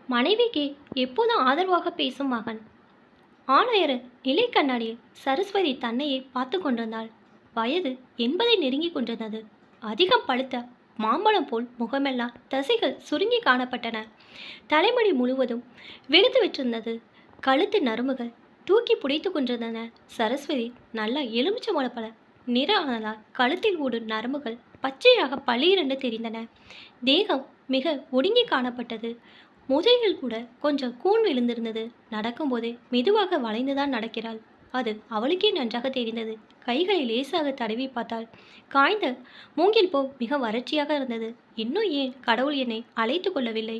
மனைவிக்கு எப்போதும் ஆதரவாக பேசும் மகன். ஆணையர நிலை கண்ணாடியில் சரஸ்வதி தன்னையே பார்த்து கொண்டிருந்தாள். வயது 80 நெருங்கிக் கொண்டிருந்தது. அதிகம் பழுத்த மாம்பழம் போல் முகமெல்லாம் தசைகள் சுருங்கி காணப்பட்டன. தலைமுடி முழுவதும் வெளுத்து விட்டிருந்தது. கழுத்து நரம்புகள் தூக்கி புடைத்து கொண்டிருந்தன. சரஸ்வதி நல்லா எலுமிச்சம்பழ நிற ஆனதால் கழுத்தில் ஓடும் நரம்புகள் பச்சையாக பளீரென்று தெரிந்தன. தேகம் மிக ஒடுங்கி காணப்பட்டது. முதுகில் கூட கொஞ்சம் கூன் விழுந்திருந்தது. நடக்கும்போதே மெதுவாக வளைந்துதான் நடக்கிறாள். அது அவளுக்கே நன்றாக தெரிந்தது. கைகளை லேசாக தடவி பார்த்தாள். காய்ந்த மூங்கில் போ மிக வறட்சியாக இருந்தது. இன்னும் ஏன் கடவுள் என்னை அழைத்து கொள்ளவில்லை?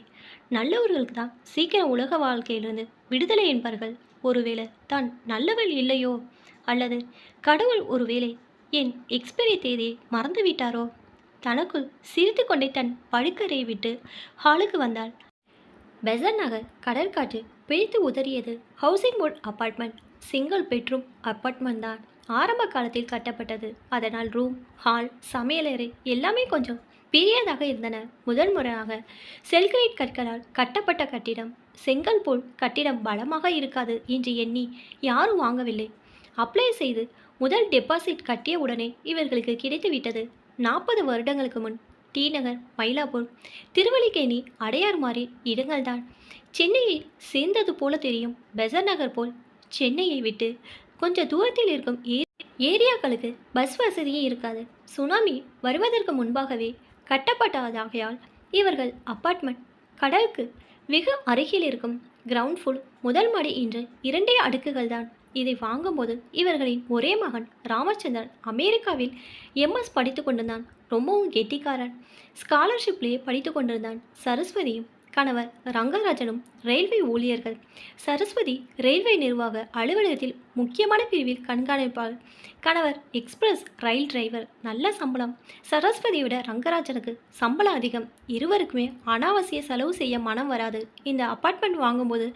நல்லவர்களுக்கு தான் சீக்கிரம் உலக வாழ்க்கையிலிருந்து விடுதலை என்பார்கள். ஒருவேளை தான் நல்லவள் இல்லையோ, அல்லது கடவுள் ஒருவேளை என் எக்ஸ்பைரி தேதியை மறந்து விட்டாரோ? தனக்குள் சிரித்து கொண்டே தன் படுக்கறையை விட்டு ஹாலுக்கு வந்தாள். பெசன்ட் நகர் கடற்காற்று பிரித்து உதறியது. Housing board apartment single bedroom apartment தான். ஆரம்ப காலத்தில் கட்டப்பட்டது. அதனால் ரூம், ஹால், சமையலறை எல்லாமே கொஞ்சம் பெரியதாக இருந்தன. முதல் முறையாக செல்கிரேட் கற்களால் கட்டப்பட்ட கட்டிடம். செங்கல் போல் கட்டிடம் பலமாக இருக்காது என்று எண்ணி யாரும் வாங்கவில்லை. அப்ளை செய்து முதல் டெபாசிட் கட்டிய உடனே இவர்களுக்கு கிடைத்துவிட்டது. 40 வருடங்களுக்கு முன் டி நகர், மயிலாப்பூர், திருவல்லிக்கேணி, அடையார் மாதிரி இடங்கள்தான் சென்னையை சேர்ந்தது போல தெரியும். பெசன்ட் நகர் போல் சென்னையை விட்டு கொஞ்சம் தூரத்தில் இருக்கும் ஏரியாக்களுக்கு பஸ் வசதியே இருக்காது. சுனாமி வருவதற்கு முன்பாகவே கட்டப்பட்டதாகையால் இவர்கள் அப்பார்ட்மெண்ட் கடலுக்கு வெகு அருகில் இருக்கும். கிரவுண்ட் ஃபுல் முதல் மாடி என்று 2 அடுக்குகள் தான். இதை வாங்கும்போது இவர்களின் ஒரே மகன் ராமச்சந்திரன் அமெரிக்காவில் எம்எஸ் படித்து கொண்டிருந்தான். ரொம்பவும் கெட்டிக்காரன். ஸ்காலர்ஷிப்லேயே படித்து கொண்டிருந்தான். சரஸ்வதியும் கணவர் ரங்கராஜனும் ரயில்வே ஊழியர்கள். சரஸ்வதி ரயில்வே நிர்வாக அலுவலகத்தில் முக்கியமான பிரிவில் கண்காணிப்பாள். கணவர் எக்ஸ்பிரஸ் ரயில் டிரைவர். நல்ல சம்பளம். சரஸ்வதியை விட ரங்கராஜனுக்கு சம்பளம் அதிகம். இருவருக்குமே அனாவசிய செலவு செய்ய மனம் வராது. இந்த அப்பார்ட்மெண்ட் வாங்கும்போது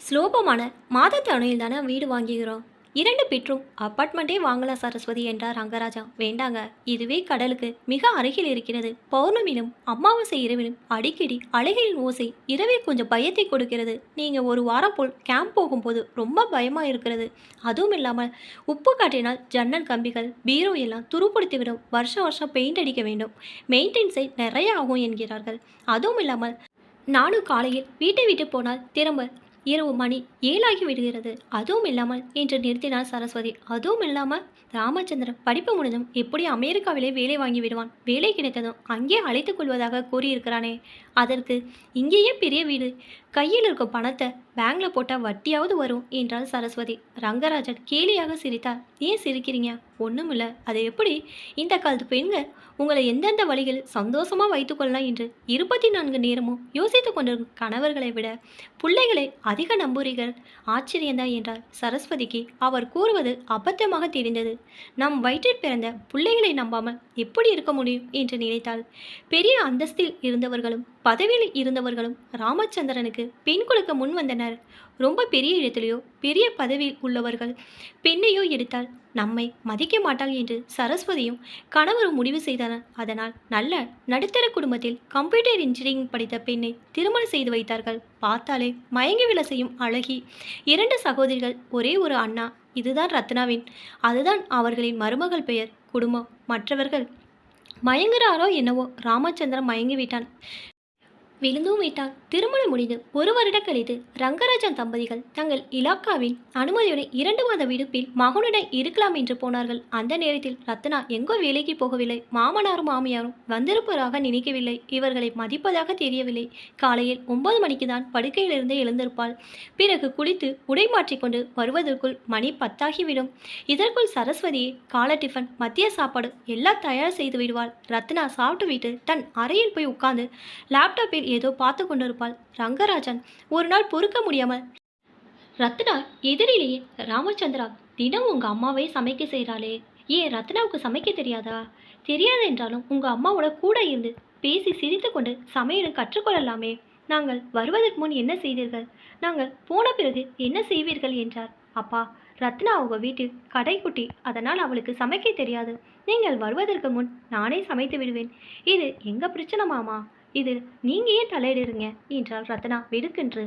சுலோபமான மாதத்தவணையில் தானே வீடு வாங்குகிறோம். 2 பெட்ரூம் அப்பார்ட்மெண்ட்டே வாங்கலாம் சரஸ்வதி என்றார் ரங்கராஜா. வேண்டாங்க, இதுவே கடலுக்கு மிக அருகில் இருக்கிறது. பௌர்ணமியிலும் அமாவாசை இரவிலும் அடிக்கடி அலைகளின் ஓசை இரவில் கொஞ்சம் பயத்தை கொடுக்கிறது. நீங்கள் ஒரு வாரம் போல் கேம்ப் போகும்போது ரொம்ப பயமாக இருக்கிறது. அதுவும் இல்லாமல் உப்பு காட்டினால் ஜன்னல் கம்பிகள், பீரோ எல்லாம் துருப்பிடித்துவிடும். வருஷம் பெயிண்ட் அடிக்க வேண்டும். மெயின்டெனன்ஸை நிறைய ஆகும் என்கிறார்கள். அதுவும் இல்லாமல் நானும் காலையில் வீட்டை விட்டு போனால் திரும்ப இரவு மணி 7 ஆகி விடுகிறது. அதுவும் இல்லாமல் என்று நிறுத்தினார் சரஸ்வதி. அதுவும் இல்லாமல் ராமச்சந்திரன் படிப்பு முடிந்தும் எப்படி அமெரிக்காவிலே வேலை வாங்கி விடுவான். வேலை கிடைத்ததும் அங்கே அழைத்துக் கொள்வதாக கூறியிருக்கிறானே, அதற்கு இங்கேயே பெரிய வீடு. கையில் இருக்கும் பணத்தை பேங்க்ல போட்டால் வட்டியாவது வரும் என்றாள் சரஸ்வதி. ரங்கராஜன் கேலியாக சிரித்தார். ஏன் சிரிக்கிறீங்க? ஒன்றும் இல்லை. அது எப்படி இந்த காலத்து பெண்கள் உங்களை எந்தெந்த வழிகளில் சந்தோஷமாக வைத்துக்கொள்ளலாம் என்று 24 நேரமும் யோசித்து கொண்டிருக்கும் கணவர்களை விட பிள்ளைகளை அதிக நம்புகிறீர்கள். ஆச்சரியந்தான் என்றார். சரஸ்வதிக்கு அவர் கூறுவது அபத்தமாக தெரிந்தது. நம் வயிற்றில் பிறந்த பிள்ளைகளை நம்பாமல் எப்படி இருக்க முடியும் என்று நினைத்தாள். பெரிய அந்தஸ்தில் இருந்தவர்களும் பதவியில் இருந்தவர்களும் ராமச்சந்திரனுக்கு பெண் கொடுக்க முன் வந்தனர். ரொம்ப பெரிய இடத்திலேயோ பெரிய பதவியில் உள்ளவர்கள் பெண்ணையோ எடுத்தால் நம்மை மதிக்க மாட்டாள் என்று சரஸ்வதியும் கணவரும் முடிவு செய்தனர். அதனால் நல்ல நடுத்தர குடும்பத்தில் கம்ப்யூட்டர் இன்ஜினியரிங் படித்த பெண்ணை திருமணம் செய்து வைத்தார்கள். பார்த்தாலே மயங்கி விழ செய்யும் அழகி. 2 சகோதரிகள், ஒரே ஒரு அண்ணா. இதுதான் ரத்னாவின். அதுதான் அவர்களின் மருமகள் பெயர். குடும்பம். மற்றவர்கள் மயங்குறாரோ என்னவோ, ராமச்சந்திரன் மயங்கிவிட்டான். விழுந்தும் விட்டான். திருமணம் முடிந்து 1 வருடம் கழித்து ரங்கராஜன் தம்பதிகள் தங்கள் இலாக்காவின் அனுமதியுடன் 2 மாத விடுப்பில் மகனுடன் இருக்கலாம் என்று போனார்கள். அந்த நேரத்தில் ரத்னா எங்கோ வேலைக்கு போகவில்லை. மாமனாரும் மாமியாரும் வந்திருப்பதாக நினைக்கவில்லை. இவர்களை மதிப்பதாக தெரியவில்லை. காலையில் 9 மணிக்கு தான் படுக்கையிலிருந்து எழுந்திருப்பாள். பிறகு குளித்து உடை மாற்றிக்கொண்டு வருவதற்குள் மணி 10 ஆகிவிடும். இதற்குள் சரஸ்வதியை காலை டிஃபன், மதிய சாப்பாடு எல்லாம் தயார் செய்து விடுவாள். ரத்னா சாப்பிட்டு விட்டு தன் அறையில் போய் உட்கார்ந்து லேப்டாப்பில் ஏதோ பார்த்து கொண்டிருப்பாள். ரங்கராஜன் ஒரு நாள் பொறுக்க முடியாமல், ரத்னா எதிரிலேயே, ராமச்சந்திரா தினம் உங்க அம்மாவே சமைக்க செய்கிறாளே, ஏன் ரத்னாவுக்கு சமைக்க தெரியாதா? தெரியாது என்றாலும் உங்க அம்மாவோட கூட இருந்து பேசி சிரித்து கொண்டு சமையலும் கற்றுக்கொள்ளலாமே. நாங்கள் வருவதற்கு முன் என்ன செய்தீர்கள்? நாங்கள் போன பிறகு என்ன செய்வீர்கள் என்றார். அப்பா, ரத்னா அவங்க வீட்டில் கடைக்குட்டி, அதனால் அவளுக்கு சமைக்க தெரியாது. நீங்கள் வருவதற்கு முன் நானே சமைத்து விடுவேன். இது எங்க பிரச்சனை மாமா. இதில் நீங்கள் ஏன் தலையிடுறீங்க என்றாள் ரத்னா வெடுக்கென்று.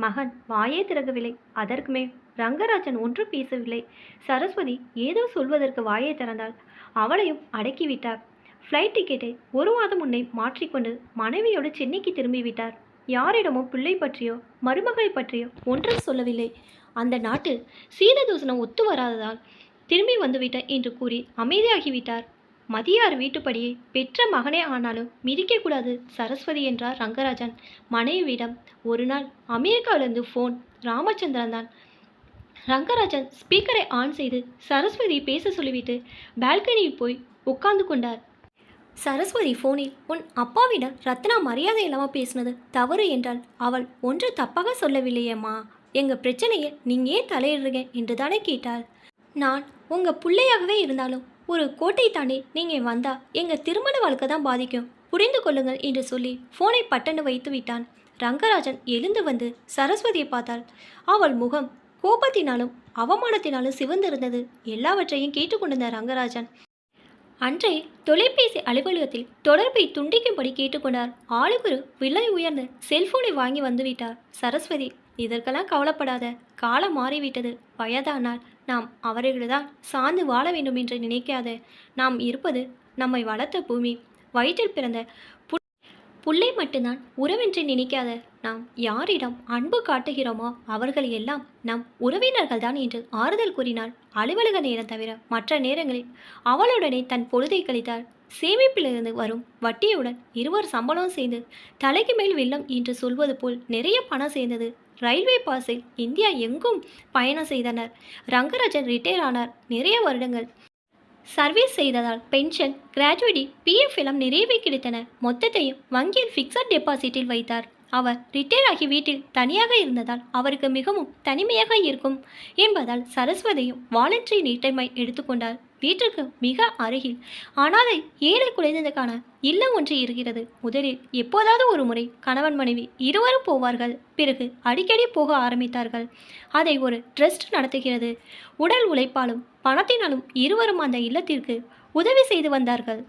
மகன் வாயே திறக்கவில்லை. அதற்கு மேல் ரங்கராஜன் ஒன்றும் பேசவில்லை. சரஸ்வதி ஏதோ சொல்வதற்கு வாயை திறந்தாள். அவளையும் அடக்கிவிட்டார். ஃப்ளைட் டிக்கெட்டை 1 மாதம் முன்னே மாற்றிக்கொண்டு மனைவியோடு சென்னைக்கு திரும்பிவிட்டார். யாரிடமும் பிள்ளை பற்றியோ மருமகள் பற்றியோ ஒன்றும் சொல்லவில்லை. அந்த நாட்டு சீததூசணம் ஒத்து வராததால் திரும்பி வந்துவிட்டார் என்று கூறி அமைதியாகிவிட்டார். மதியார் வீட்டுப்படியே பெற்ற மகனே ஆனாலும் மிதிக்கக்கூடாது சரஸ்வதி என்றார் ரங்கராஜன் மனைவியிடம். ஒரு நாள் அமெரிக்காவிலிருந்து ஃபோன். ராமச்சந்திரன் தான். ரங்கராஜன் ஸ்பீக்கரை ஆன் செய்து சரஸ்வதி பேச சொல்லிவிட்டு பால்கனியில் போய் உட்கார்ந்து கொண்டார். சரஸ்வதி ஃபோனில், உன் அப்பாவிடம் ரத்னா மரியாதை இல்லாமல் பேசினது தவறு என்றால் அவள் ஒன்று தப்பாக சொல்லவில்லையேம்மா. எங்கள் பிரச்சனையை நீங்கள் ஏன் தலையிடுறீங்க என்று தானே கேட்டாள். நான் உங்கள் பிள்ளையாகவே இருந்தாலும் ஒரு கோட்டை தாண்டி நீங்கள் வந்தா எங்கள் திருமண வாழ்க்கை தான் பாதிக்கும், புரிந்து கொள்ளுங்கள் என்று சொல்லி ஃபோனை பட்டன்னு வைத்து விட்டான். ரங்கராஜன் எழுந்து வந்து சரஸ்வதியை பார்த்தாள். அவள் முகம் கோபத்தினாலும் அவமானத்தினாலும் சிவந்திருந்தது. எல்லாவற்றையும் கேட்டுக்கொண்டிருந்த ரங்கராஜன் அன்றைய தொலைபேசி அலுவலகத்தில் தொடர்பை துண்டிக்கும்படி கேட்டுக்கொண்டார். ஆளுக்கு விலை உயர்ந்த செல்போனை வாங்கி வந்துவிட்டார். சரஸ்வதி, இதற்கெல்லாம் கவலைப்படாத, காலம் மாறிவிட்டது. வயதானால் நாம் அவர்கள்தான் சார்ந்து வாழ வேண்டும் என்று நினைக்காத. நாம் இருப்பது நம்மை வளர்த்த பூமி. வயிற்றில் பிறந்த புள்ளை மட்டும்தான் உறவென்று நினைக்காத. நாம் யாரிடம் அன்பு காட்டுகிறோமோ அவர்கள் எல்லாம் நம் உறவினர்கள் தான் என்று ஆறுதல் கூறினாள். அலுவலக நேரம் தவிர மற்ற நேரங்களில் அவளுடனே தன் பொழுதை கழித்தாள். சேமிப்பிலிருந்து வரும் வட்டியுடன் இருவர் சம்பளம் சேர்ந்து தலைக்கு மேல் வெள்ளம் என்று சொல்வது போல் நிறைய பணம் சேர்ந்தது. ரயில்வே பாஸில் இந்தியா எங்கும் பயணம் செய்தனர். ரங்கராஜன் ரிட்டையர் ஆனார். நிறைய வருடங்கள் சர்வீஸ் செய்ததால் பென்ஷன், கிராஜுவிட்டி, பிஎஃப் எல்லாம் நிறையவே கிடைத்தன. மொத்தத்தையும் வங்கியில் ஃபிக்ஸட் டெபாசிட்டில் வைத்தார். அவர் ரிட்டையர் ஆகி வீட்டில் தனியாக இருந்ததால் அவருக்கு மிகவும் தனிமையாக இருக்கும் என்பதால் சரஸ்வதியும் வாலண்டரி ரிட்டைர்மெண்ட் எடுத்துக்கொண்டார். வீட்டிற்கு மிக அருகில் அனாதை ஏழை குழந்தைகளுக்கான இல்லம் ஒன்று இருக்கிறது. முதலில் எப்போதாவது ஒரு முறை கணவன் மனைவி இருவரும் போவார்கள். பிறகு அடிக்கடி போக ஆரம்பித்தார்கள். அதை ஒரு ட்ரஸ்ட் நடத்துகிறது. உடல் உழைப்பாலும் பணத்தினாலும் இருவரும் அந்த இல்லத்திற்கு உதவி செய்து வந்தார்கள்.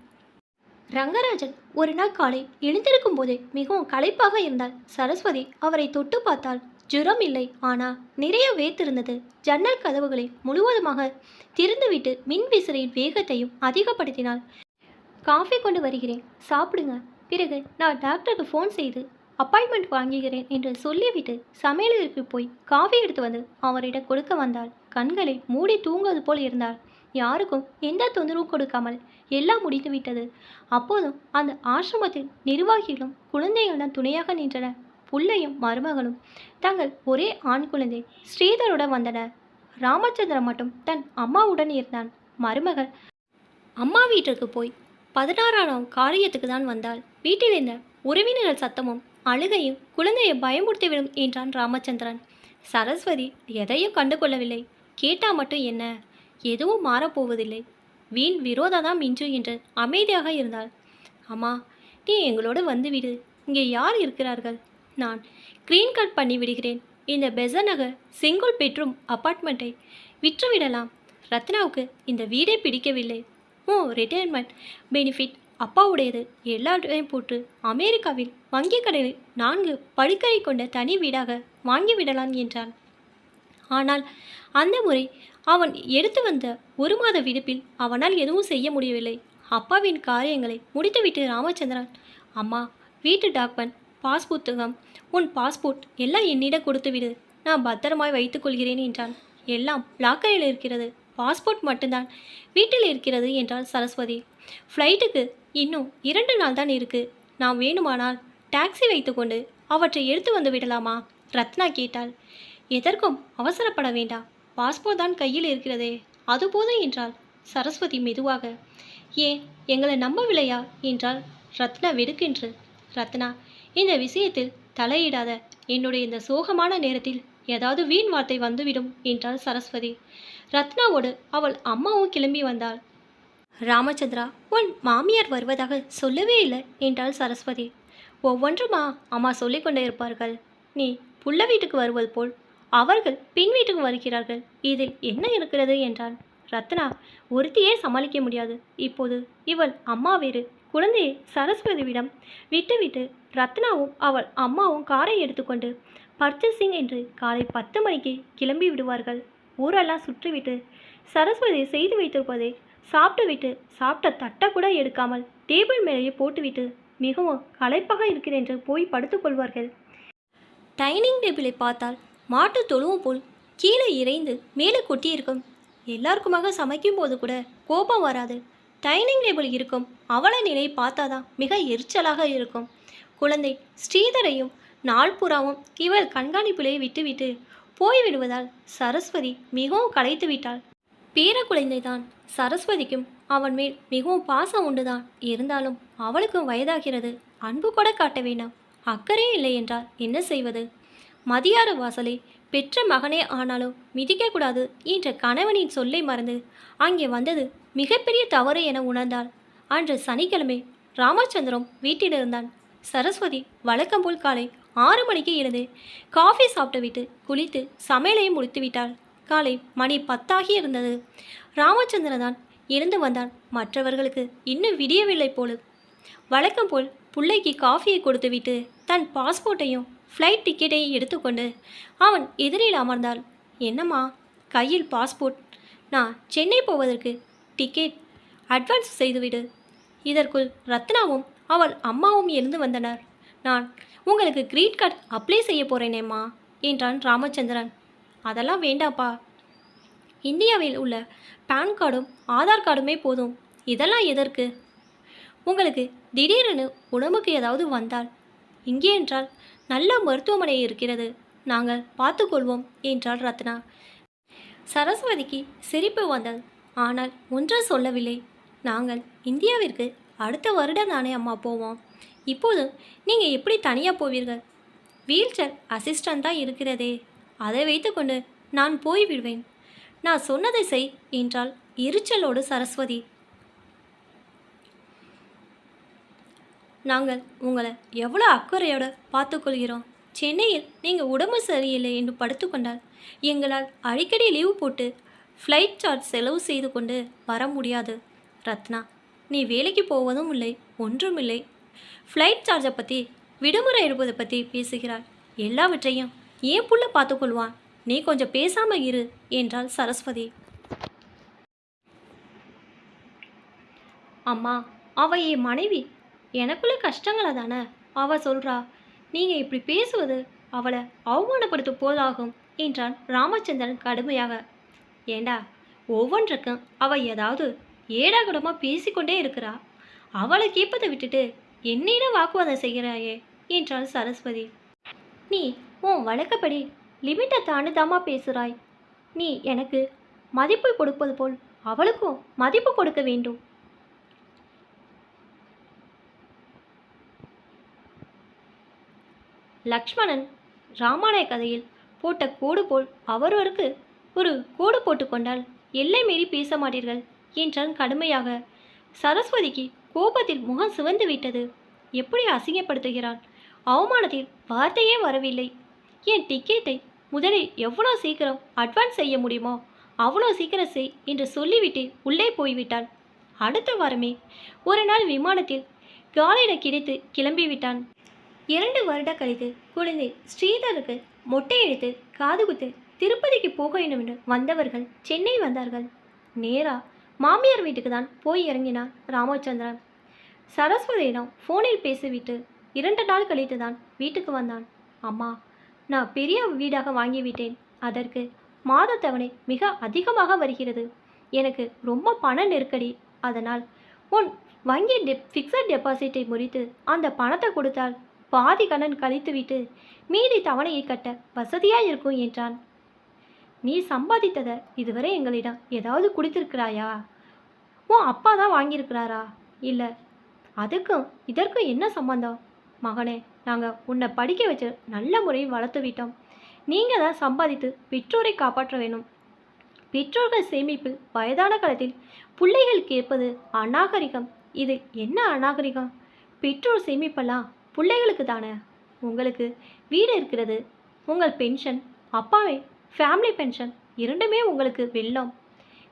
ரங்கராஜன் ஒரு நாள் காலை எழுந்திருக்கும் போதே மிகவும் களைப்பாக இருந்தால் சரஸ்வதி அவரை தொட்டு பார்த்தாள். ஜுரம் இல்லை, ஆனால் நிறைய வேத்திருந்தது. ஜன்னல் கதவுகளை முழுவதுமாக திறந்துவிட்டு மின் விசிறியின் வேகத்தையும் அதிகப்படுத்தினாள். காஃபி கொண்டு வருகிறேன், சாப்பிடுங்க. பிறகு நான் டாக்டருக்கு ஃபோன் செய்து அப்பாயின்மெண்ட் வாங்குகிறேன் என்று சொல்லிவிட்டு சமையலருக்கு போய் காஃபி எடுத்து வந்து அவரிடம் கொடுக்க வந்தாள். கண்களை மூடி தூங்குவது போல் இருந்தாள். யாருக்கும் எந்த தொந்தரவும் கொடுக்காமல் எல்லாம் முடிந்துவிட்டது. அப்போதும் அந்த ஆசிரமத்தில் நிர்வாகிகளும் குழந்தைகளுடன் துணையாக நின்றனர். புள்ளையும் மருமகளும் தங்கள் ஒரே ஆண் குழந்தை ஸ்ரீதருடன் வந்தனர். ராமச்சந்திரன் மட்டும் தன் அம்மாவுடன் இருந்தான். மருமகள் அம்மா வீட்டிற்கு போய் 16ஆம் காரியத்துக்கு தான் வந்தாள். வீட்டில் இருந்த உறவினர்கள் சத்தமும் அழுகையும் குழந்தையை பயமுறுத்திவிடும் என்றான் ராமச்சந்திரன். சரஸ்வதி எதையும் கண்டுகொள்ளவில்லை. கேட்டா மட்டும் என்ன, எதுவும் மாறப்போவதில்லை, வீண் விரோததான் மிஞ்சும் என்று அமைதியாக இருந்தாள். அம்மா, நீ எங்களோடு வந்துவிடு. இங்கே யார் இருக்கிறார்கள்? நான் க்ரீன் கார்ட் பண்ணி விடுகிறேன். இந்த பெசன் நகர் சிங்கிள் பெட்ரூம் அப்பார்ட்மெண்ட்டை விற்றுவிடலாம். ரத்னாவுக்கு இந்த வீடே பிடிக்கவில்லை. ரிட்டையர்மெண்ட் பெனிஃபிட் அப்பாவுடையது. எல்லாத்தையும் போட்டு அமெரிக்காவில் வங்கி கடையில் 4 படுக்கை கொண்ட தனி வீடாக வாங்கிவிடலாம் என்றான். ஆனால் அந்த முறை அவன் எடுத்து வந்த 1 மாத விடுப்பில் அவனால் எதுவும் செய்ய முடியவில்லை. அப்பாவின் காரியங்களை முடித்துவிட்டு ராமச்சந்திரன், அம்மா, வீட்டு டாக்குமெண்ட், பாஸ் புத்தகம், உன் பாஸ்போர்ட் எல்லாம் என்னிடம் கொடுத்துவிடு, நான் பத்திரமாய் வைத்துக்கொள்கிறேன் என்றான். எல்லாம் லாக்கரில் இருக்கிறது, பாஸ்போர்ட் மட்டும்தான் வீட்டில் இருக்கிறது என்றாள் சரஸ்வதி. ஃப்ளைட்டுக்கு இன்னும் 2 நாள் தான் இருக்கு. நாம் வேணுமானால் டாக்ஸி வைத்துக்கொண்டு அவற்றை எடுத்து வந்து விடலாமா? ரத்னா கேட்டாள். எதற்கும் அவசரப்பட வேண்டாம், பாஸ்போர்ட் தான் கையில் இருக்கிறதே, அது போதும் என்றாள் சரஸ்வதி மெதுவாக. ஏன் எங்களை நம்பவில்லையா என்றாள் ரத்னா வெடுக்கென்று. ரத்னா, இந்த விஷயத்தில் தலையிடாத. என்னுடைய இந்த சோகமான நேரத்தில் ஏதாவது வீண் வார்த்தை வந்துவிடும் என்றாள் சரஸ்வதி. ரத்னாவோடு அவள் அம்மாவும் கிளம்பி வந்தாள். ராமச்சந்திரா, உன் மாமியார் வருவதாக சொல்லவே இல்லை என்றாள் சரஸ்வதி. ஒவ்வொன்றுமா அம்மா சொல்லிக்கொண்டே இருப்பார்கள். நீ புள்ள வீட்டுக்கு வருவது போல் அவர்கள் பின் வீட்டுக்கு வருகிறார்கள். இதில் என்ன இருக்கிறது என்றான். ரத்னா, ஒருத்தியே சமாளிக்க முடியாது. இப்போது இவள் அம்மா வேறு, குழந்தையை சரஸ்வதியிடம் விட்டுவிட்டு ரத்னாவும் அவள் அம்மாவும் காரை எடுத்துக்கொண்டு பர்ச்சேசிங் என்று காலை 10 மணிக்கு கிளம்பி விடுவார்கள். ஊரெல்லாம் சுற்றிவிட்டு சரஸ்வதி செய்து வைத்திருப்பதை சாப்பிட்டுவிட்டு சாப்பிட்ட தட்டை கூட எடுக்காமல் டேபிள் மேலேயே போட்டுவிட்டு மிகவும் களைப்பாக இருக்கிறேன் என்று போய் படுத்துக்கொள்வார்கள். டைனிங் டேபிளை பார்த்தால் மாட்டு தொழுவும் போல் கீழே இறைந்து மேலே கொட்டியிருக்கும். எல்லாருக்குமாக சமைக்கும் போது கூட கோபம் வராது. டைனிங் டேபிள் இருக்கும் அவளை நிலை பார்த்தாதான் மிக எரிச்சலாக இருக்கும். குழந்தை ஸ்ரீதரையும் நாள்புறாவும் இவள் கண்காணிப்பிலே விட்டுவிட்டு போய்விடுவதால் சரஸ்வதி மிகவும் களைத்து விட்டாள். பேர குழந்தைதான். சரஸ்வதிக்கும் அவன் மேல் மிகவும் பாசம் உண்டுதான். இருந்தாலும் அவளுக்கும் வயதாகிறது. அன்பு கூட காட்ட வேண்டாம். அக்கறை இல்லை என்றால் என்ன செய்வது? மதியாறு வாசலை பெற்ற மகனே ஆனாலும் மிதிக்கக்கூடாது என்ற கணவனின் சொல்லை மறந்து அங்கே வந்தது மிகப்பெரிய தவறு என உணர்ந்தாள். அன்று சனிக்கிழமை ராமச்சந்திரம் வீட்டிலிருந்தான். சரஸ்வதி வழக்கம் போல் காலை 6 மணிக்கு எழுந்து காஃபி சாப்பிட்டுவிட்டு குளித்து சமையலையும் முடித்துவிட்டாள். காலை மணி 10 இருந்தது. ராமச்சந்திரன் தான் எழுந்து வந்தான். மற்றவர்களுக்கு இன்னும் விடியவில்லை போல. வழக்கம் போல் பிள்ளைக்கு காஃபியை கொடுத்துவிட்டு தன் பாஸ்போர்ட்டையும் ஃப்ளைட் டிக்கெட்டையும் எடுத்துக்கொண்டு அவன் எதிரில் அமர்ந்தாள். என்னம்மா, கையில் பாஸ்போர்ட். நான் சென்னை போவதற்கு டிக்கெட் அட்வான்ஸ் செய்துவிடு. இதற்குள் ரத்னாவும் அவள் அம்மாவும் எழுந்து வந்தனர். நான் உங்களுக்கு கிரீன் கார்டு அப்ளை செய்ய போகிறேனேம்மா என்றான் ராமச்சந்திரன். அதெல்லாம் வேண்டாப்பா. இந்தியாவில் உள்ள பேன் கார்டும் ஆதார் கார்டுமே போதும். இதெல்லாம் எதற்கு? உங்களுக்கு திடீரென உடம்புக்கு ஏதாவது வந்தால் இங்கே என்றால் நல்ல மருத்துவமனை இருக்கிறது, நாங்கள் பார்த்துக்கொள்வோம் என்றாள் ரத்னா. சரஸ்வதிக்கு சிரிப்பு வந்தது. ஆனால் ஒன்றும் சொல்லவில்லை. நாங்கள் இந்தியாவிற்கு அடுத்த வருடம் தானே அம்மா போவோம். இப்போது நீங்கள் எப்படி தனியாக போவீர்கள்? வீல்சேர் அசிஸ்டன்ட் தான் இருக்கிறதே, அதை வைத்துக்கொண்டு நான் போய்விடுவேன். நான் சொன்னதை செய் என்றாள் எரிச்சலோடு சரஸ்வதி. நாங்கள் உங்களை எவ்வளோ அக்கறையோடு பார்த்துக்கொள்கிறோம். சென்னையில் நீங்கள் உடம்பு சரியில்லை என்று படுத்துக்கொண்டால் எங்களால் அடிக்கடி லீவு போட்டு ஃப்ளைட் சார்ஜ் செலவு செய்து கொண்டு வர முடியாது. ரத்னா, நீ வேலைக்கு போவதும் இல்லை, ஒன்றும் இல்லை. ஃப்ளைட் சார்ஜை பற்றி, விடுமுறை எடுப்பதை பற்றி பேசுகிறாள். எல்லாவற்றையும் ஏன் புள்ள பார்த்துக்கொள்வான். நீ கொஞ்சம் பேசாமல் இரு என்றாள் சரஸ்வதி. அம்மா, அவள் என் மனைவி. எனக்குள்ள கஷ்டங்களை தானே அவள் சொல்கிறா. நீங்கள் இப்படி பேசுவது அவளை அவமானப்படுத்தும் போதாகும் என்றான் ராமச்சந்திரன் கடுமையாக. ஏண்டா, ஒவ்வொன்றுக்கும் அவள் ஏதாவது ஏடாகுடமாக பேசிக்கொண்டே இருக்கிறா. அவளை கேட்பதை விட்டுட்டு என்னிடம் வாக்குவாதம் செய்கிறாயே என்றாள் சரஸ்வதி. நீ உன் வழக்கப்படி லிமிட்டை தாண்டுதாமா பேசுகிறாய். நீ எனக்கு மதிப்பு கொடுப்பது போல் அவளுக்கும் மதிப்பு கொடுக்க வேண்டும். லக்ஷ்மணன் ராமாயண கதையில் போட்ட கோடு போல் அவரவருக்கு ஒரு கோடு போட்டுக்கொண்டால் எல்லை மீறி பேச மாட்டீர்கள் என்றான் கடுமையாக. சரஸ்வதிக்கு கோபத்தில் முகம் சிவந்து விட்டது. எப்படி அசிங்கப்படுத்துகிறான். அவமானத்தில் வார்த்தையே வரவில்லை. என் டிக்கெட்டை முதலில் எவ்வளோ சீக்கிரம் அட்வான்ஸ் செய்ய முடியுமோ அவ்வளோ சீக்கிரம் செய் என்று சொல்லிவிட்டு உள்ளே போய்விட்டான். அடுத்த வாரமே ஒரு நாள் விமானத்தில் காலிட கிடைத்து கிளம்பிவிட்டான். 2 வருட கழித்து குழந்தை ஸ்ரீதருக்கு மொட்டை எடுத்து காது குத்து திருப்பதிக்கு போக வேண்டும் என்று வந்தவர்கள் சென்னை வந்தார்கள். நேரா மாமியார் வீட்டுக்கு தான் போய் இறங்கினான் ராமச்சந்திரன். சரஸ்வதியிடம் ஃபோனில் பேசிவிட்டு 2 நாள் கழித்து தான் வீட்டுக்கு வந்தான். அம்மா, நான் பெரிய வீடாக வாங்கிவிட்டேன். அதற்கு மாதத்தவணை மிக அதிகமாக வருகிறது. எனக்கு ரொம்ப பண நெருக்கடி. அதனால் உன் வங்கி ஃபிக்ஸட் டெபாசிட்டை முறித்து அந்த பணத்தை கொடுத்தால் பாதி கடன் கழித்துவிட்டு மீதி தவணையை கட்ட வசதியாக இருக்கும் என்றான். நீ சம்பாதித்ததை இதுவரை எங்களிடம் ஏதாவது கொடுத்திருக்கிறாயா? உன் அப்பா தான் வாங்கியிருக்கிறாரா? இல்லை, அதுக்கும் இதற்கும் என்ன சம்பந்தம்? மகனே, நாங்கள் உன்னை படிக்க வச்சு நல்ல முறையில் வளர்த்து விட்டோம். நீங்கள் தான் சம்பாதித்து பெற்றோரை காப்பாற்ற வேணும். பெற்றோர்கள் சேமிப்பில் வயதான காலத்தில் பிள்ளைகள் கேட்பது அநாகரிகம். இது என்ன அநாகரிகம்? பெற்றோர் சேமிப்பெல்லாம் பிள்ளைகளுக்கு தானே. உங்களுக்கு வீடு இருக்கிறது, உங்கள் பென்ஷன், அப்பாவே ஃபேமிலி பென்ஷன், இரண்டுமே உங்களுக்கு வெல்லம்.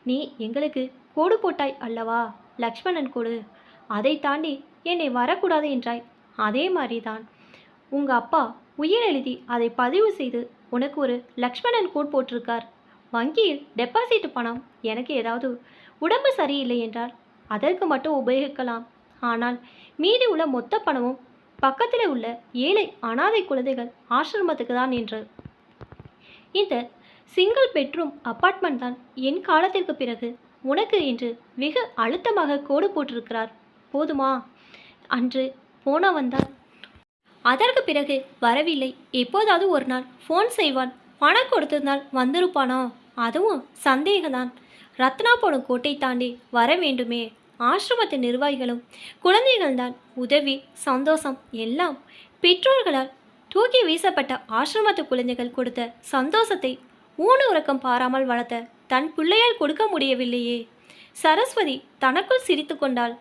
நீ எங்களுக்கு கோடு போட்டாய் அல்லவா, லக்ஷ்மணன் கோடு. அதை தாண்டி என்னை வரக்கூடாது என்றாய். அதே மாதிரி தான் உங்கள் அப்பா உயிர் எழுதி அதை பதிவு செய்து உனக்கு ஒரு லக்ஷ்மணன் கோட் போட்டிருக்கார். வங்கியில் டெபாசிட் பணம் எனக்கு ஏதாவது உடம்பு சரியில்லை என்றால் அதற்கு மட்டும் உபயோகிக்கலாம். ஆனால் மீதி உள்ள மொத்த பணமும் பக்கத்தில் உள்ள ஏழை அனாதை குழந்தைகள் ஆசிரமத்துக்கு தான் என்று. இந்த சிங்கிள் பெட்ரூம் அப்பார்ட்மெண்ட் தான் என் காலத்திற்கு பிறகு உனக்கு என்று வெகு அழுத்தமாக கோடு போட்டிருக்கிறார். போதுமா? அன்று போன வந்தால் அதற்கு பிறகு வரவில்லை. எப்போதாவது ஒரு நாள் ஃபோன் செய்வான். பணம் கொடுத்திருந்தால் வந்திருப்பானோ? அதுவும் சந்தேகம்தான். ரத்னா போடும் கோட்டை தாண்டி வர வேண்டுமே. ஆசிரமத்து நிர்வாகிகளும் குழந்தைகள்தான் உதவி சந்தோஷம் எல்லாம். பெற்றோர்களால் தூக்கி வீசப்பட்ட ஆசிரமத்து குழந்தைகள் கொடுத்த சந்தோஷத்தை ஊன உறக்கம் பாராமல் வளர்த்த தன் பிள்ளையால் கொடுக்க முடியவில்லையே. சரஸ்வதி தனக்குள் சிரித்து கொண்டாள்.